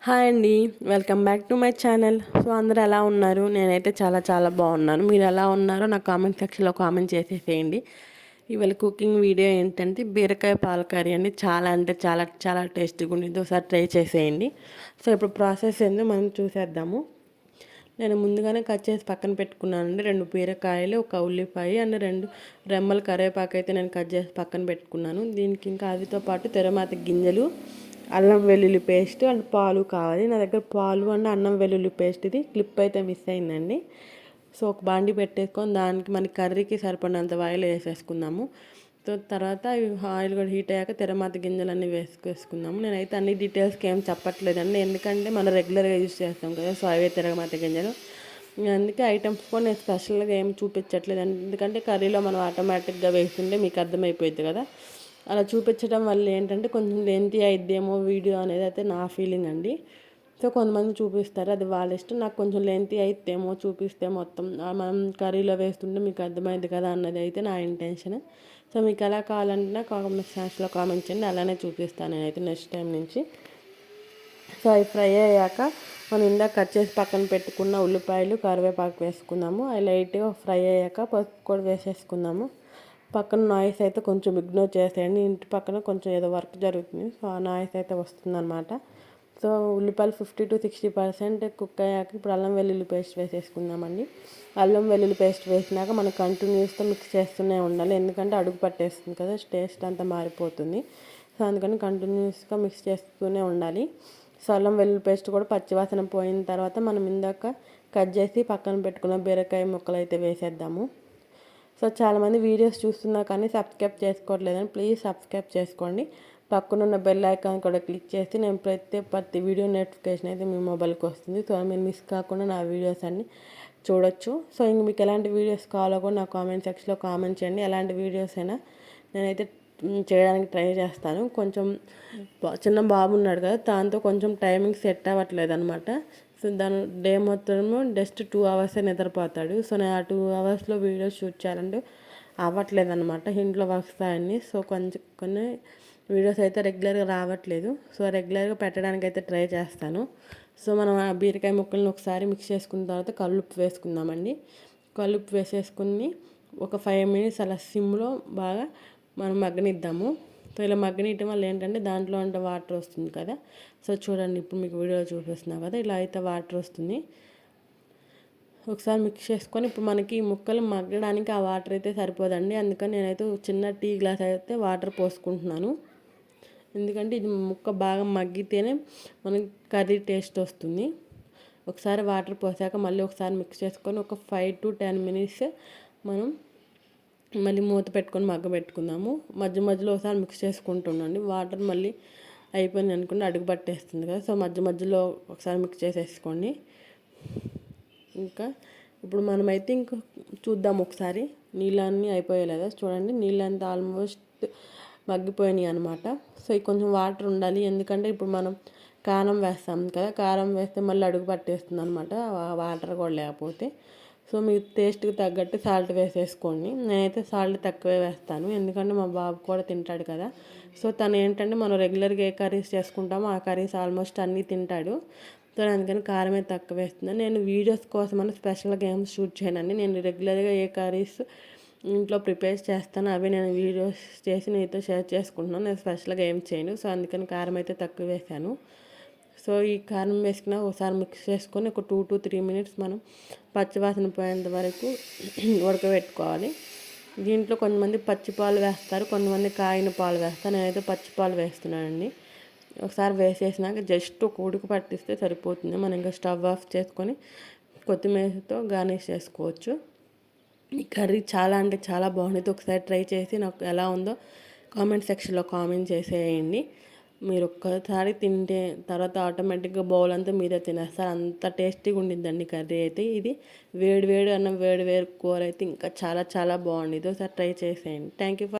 Hi అండి, welcome back to my channel. So అందరూ ఎలా ఉన్నారు? నేనైతే చాలా చాలా బాగున్నాను. మీరు ఎలా ఉన్నారో నా కామెంట్ సెక్షన్లో కామెంట్ చేసేసేయండి. ఇవాళ కుకింగ్ వీడియో ఏంటంటే బీరకాయ పాల కర్రీ అండి. చాలా అంటే చాలా చాలా టేస్టీగా ఉండిద్ది. ఒకసారి ట్రై చేసేయండి. సో ఇప్పుడు ప్రాసెస్ ఏందో మనం చూసేద్దాము. నేను ముందుగానే కట్ చేసి పక్కన పెట్టుకున్నానండి. 2 బీరకాయలు, 1 ఉల్లిపాయ అండ్ 2 రెమ్మల కరివేపాకు అయితే నేను కట్ చేసి పక్కన పెట్టుకున్నాను. దీనికి ఇంకా అవితో పాటు తెరమాత గింజలు, అల్లం వెల్లుల్లి పేస్ట్ అండ్ పాలు కావాలి. నా దగ్గర పాలు అండ్ అల్లం వెల్లుల్లి పేస్ట్ ఇది క్లిప్ అయితే మిస్ అయిందండి. సో ఒక బాండి పెట్టేసుకొని దానికి మన కర్రీకి సరిపడినంత ఆయిల్ వేసేసుకుందాము. సో తర్వాత ఆయిల్ కూడా హీట్ అయ్యాక తెరమాత గింజలన్నీ వేసుకుందాము. నేనైతే అన్ని డీటెయిల్స్కి ఏం చెప్పట్లేదండి, ఎందుకంటే మనం రెగ్యులర్గా యూజ్ చేస్తాం కదా. సో అవే తెరమాత గింజలు. అందుకే ఐటమ్స్ కూడా నేను స్పెషల్గా ఏం చూపించట్లేదు, ఎందుకంటే కర్రీలో మనం ఆటోమేటిక్గా వేస్తుంటే మీకు అర్థమైపోయింది కదా. అలా చూపించడం వల్ల ఏంటంటే కొంచెం లెంతీ అయిద్దేమో వీడియో అనేది అయితే నా ఫీలింగ్ అండి. సో కొంతమంది చూపిస్తారు, అది వాళ్ళ ఇష్టం. నాకు కొంచెం లెంతీ అయితేమో చూపిస్తే మొత్తం మనం కర్రీలో వేస్తుంటే మీకు అర్థమైంది కదా అన్నది అయితే నా ఇంటెన్షన్. సో మీకు ఎలా కావాలంటే నాకు కామెంట్ సెక్షన్లో కామెంట్ చేయండి, అలానే చూపిస్తాను నేనైతే నెక్స్ట్ టైం నుంచి. సో అవి ఫ్రై అయ్యాక మనం ఇందాక కట్ చేసి పక్కన పెట్టుకున్న ఉల్లిపాయలు, కరివేపాకు వేసుకుందాము. అవి లైట్గా ఫ్రై అయ్యాక పసుపు కూడా వేసేసుకుందాము. పక్కన నాయిస్ అయితే కొంచెం ఇగ్నోర్ చేసేయండి, ఇంటి పక్కన కొంచెం ఏదో వర్క్ జరుగుతుంది. సో ఆ నాయిస్ అయితే వస్తుందన్నమాట. సో ఉల్లిపాయలు 50 to 60% కుక్ అయ్యాక ఇప్పుడు అల్లం వెల్లుల్లి పేస్ట్ వేసేసుకుందామండి. అల్లం వెల్లుల్లి పేస్ట్ వేసినాక మనం కంటిన్యూస్గా మిక్స్ చేస్తూనే ఉండాలి, ఎందుకంటే అడుగు పట్టేస్తుంది కదా, టేస్ట్ అంతా మారిపోతుంది. సో అందుకని కంటిన్యూస్గా మిక్స్ చేస్తూనే ఉండాలి. సో అల్లం వెల్లుల్లి పేస్ట్ కూడా పచ్చివాసన పోయిన తర్వాత మనం ఇందాక కట్ చేసి పక్కన పెట్టుకున్న బీరకాయ ముక్కలు అయితే వేసేద్దాము. సో చాలామంది వీడియోస్ చూస్తున్నా కానీ సబ్స్క్రైబ్ చేసుకోవట్లేదని, ప్లీజ్ సబ్స్క్రైబ్ చేసుకోండి. పక్కనున్న బెల్ ఐకాన్ కూడా క్లిక్ చేసి నేను ప్రతి వీడియో నోటిఫికేషన్ అయితే మీ మొబైల్కి వస్తుంది. సో మీరు మిస్ కాకుండా నా వీడియోస్ అన్ని చూడొచ్చు. సో ఇంక మీకు ఎలాంటి వీడియోస్ కావాలో కూడా నా కామెంట్ సెక్షన్లో కామెంట్ చేయండి. ఎలాంటి వీడియోస్ అయినా నేనైతే చేయడానికి ట్రై చేస్తాను. కొంచెం చిన్న బాబు ఉన్నాడు కదా, దాంతో కొంచెం టైమింగ్ సెట్ అవ్వట్లేదు అనమాట. సో దాని డే మొత్తము జస్ట్ 2 hours నిద్రపోతాడు. సో నేను ఆ 2 hours వీడియోస్ షూట్ చేయాలంటే అవ్వట్లేదు అనమాట, ఇంట్లో వర్క్స్ అన్నీ. సో కొన్ని వీడియోస్ అయితే రెగ్యులర్గా రావట్లేదు. సో రెగ్యులర్గా పెట్టడానికి అయితే ట్రై చేస్తాను. సో మనం ఆ బీరకాయ ముక్కలను ఒకసారి మిక్స్ చేసుకున్న తర్వాత కల్లుప్పు వేసుకుందామండి. కల్లుప్పు వేసేసుకుని ఒక 5 minutes అలా సిమ్లో బాగా మనం మగ్గనిద్దాము. సో ఇలా మగ్గనియటం వల్ల ఏంటంటే దాంట్లో అంటే వాటర్ వస్తుంది కదా. సో చూడండి, ఇప్పుడు మీకు వీడియో చూపిస్తున్నాను కదా, ఇలా అయితే వాటర్ వస్తుంది. ఒకసారి మిక్స్ చేసుకొని ఇప్పుడు మనకి ముక్కలు మగ్గడానికి ఆ వాటర్ అయితే సరిపోదండి, అందుకని నేనైతే చిన్న టీ గ్లాస్ అయితే వాటర్ పోసుకుంటున్నాను. ఎందుకంటే ఇది ముక్క బాగా మగ్గితేనే మనకి కర్రీ టేస్ట్ వస్తుంది. ఒకసారి వాటర్ పోసాక మళ్ళీ ఒకసారి మిక్స్ చేసుకొని ఒక 5 to 10 minutes మనం మళ్ళీ మూత పెట్టుకొని మగ్గబెట్టుకుందాము. మధ్య మధ్యలో ఒకసారి మిక్స్ చేసుకుంటుండండి. వాటర్ మళ్ళీ అయిపోయింది అనుకుంటే అడుగు పట్టేస్తుంది కదా. సో మధ్య మధ్యలో ఒకసారి మిక్స్ చేసేసుకోండి. ఇంకా ఇప్పుడు మనమైతే ఇంకా చూద్దాం ఒకసారి నీళ్ళన్నీ అయిపోయాయి లేదా చూడండి. నీళ్ళంతా ఆల్మోస్ట్ మగ్గిపోయినాయి అనమాట. సో కొంచెం వాటర్ ఉండాలి, ఎందుకంటే ఇప్పుడు మనం కారం వేస్తాం కదా, కారం వేస్తే మళ్ళీ అడుగు పట్టేస్తుంది అనమాట వాటర్ కూడా లేకపోతే. సో మీ టేస్ట్కి తగ్గట్టు సాల్ట్ వేసేసుకోండి. నేనైతే సాల్ట్ తక్కువే వేస్తాను, ఎందుకంటే మా బాబు కూడా తింటాడు కదా. సో తను ఏంటంటే మనం రెగ్యులర్గా ఏ కర్రీస్ చేసుకుంటామో ఆ కర్రీస్ ఆల్మోస్ట్ అన్నీ తింటాడు. సో అందుకని కారమే తక్కువ వేస్తున్నాను. నేను వీడియోస్ కోసం అని స్పెషల్గా ఏం షూట్ చేయనండి. నేను రెగ్యులర్గా ఏ కర్రీస్ ఇంట్లో ప్రిపేర్ చేస్తాను అవే నేను వీడియోస్ చేసి నీతో షేర్ చేసుకుంటున్నాను. నేను స్పెషల్గా ఏం చేయను. సో అందుకని కారం అయితే తక్కువ వేసాను. సో ఈ కారం వేసుకున్న ఒకసారి మిక్స్ చేసుకొని ఒక 2 to 3 minutes మనం పచ్చివాసన పోయేంత వరకు ఉడకబెట్టుకోవాలి. దీంట్లో కొంతమంది పచ్చి పాలు వేస్తారు, కొంతమంది కాగిన పాలు వేస్తారు. నేనైతే పచ్చి పాలు వేస్తున్నానండి. ఒకసారి వేసేసినాక జస్ట్ ఒక ఉడుకు పట్టిస్తే సరిపోతుంది. మనం ఇంకా స్టవ్ ఆఫ్ చేసుకొని కొత్తిమీరతో గార్నిష్ చేసుకోవచ్చు. ఈ కర్రీ చాలా అంటే చాలా బాగుంటుంది. ఒకసారి ట్రై చేసి నాకు ఎలా ఉందో కామెంట్ సెక్షన్లో కామెంట్ చేసేయండి. మీరు ఒక్కసారి తింటే తర్వాత ఆటోమేటిక్గా బౌల్ అంతా మీరే తినేస్తారు, అంత టేస్టీగా ఉండిద్దండి కర్రీ అయితే. ఇది వేడి వేడి అన్నం వేడి వేడి కూర అయితే ఇంకా చాలా చాలా బాగుండేది. ఒకసారి ట్రై చేసేయండి. Thank you for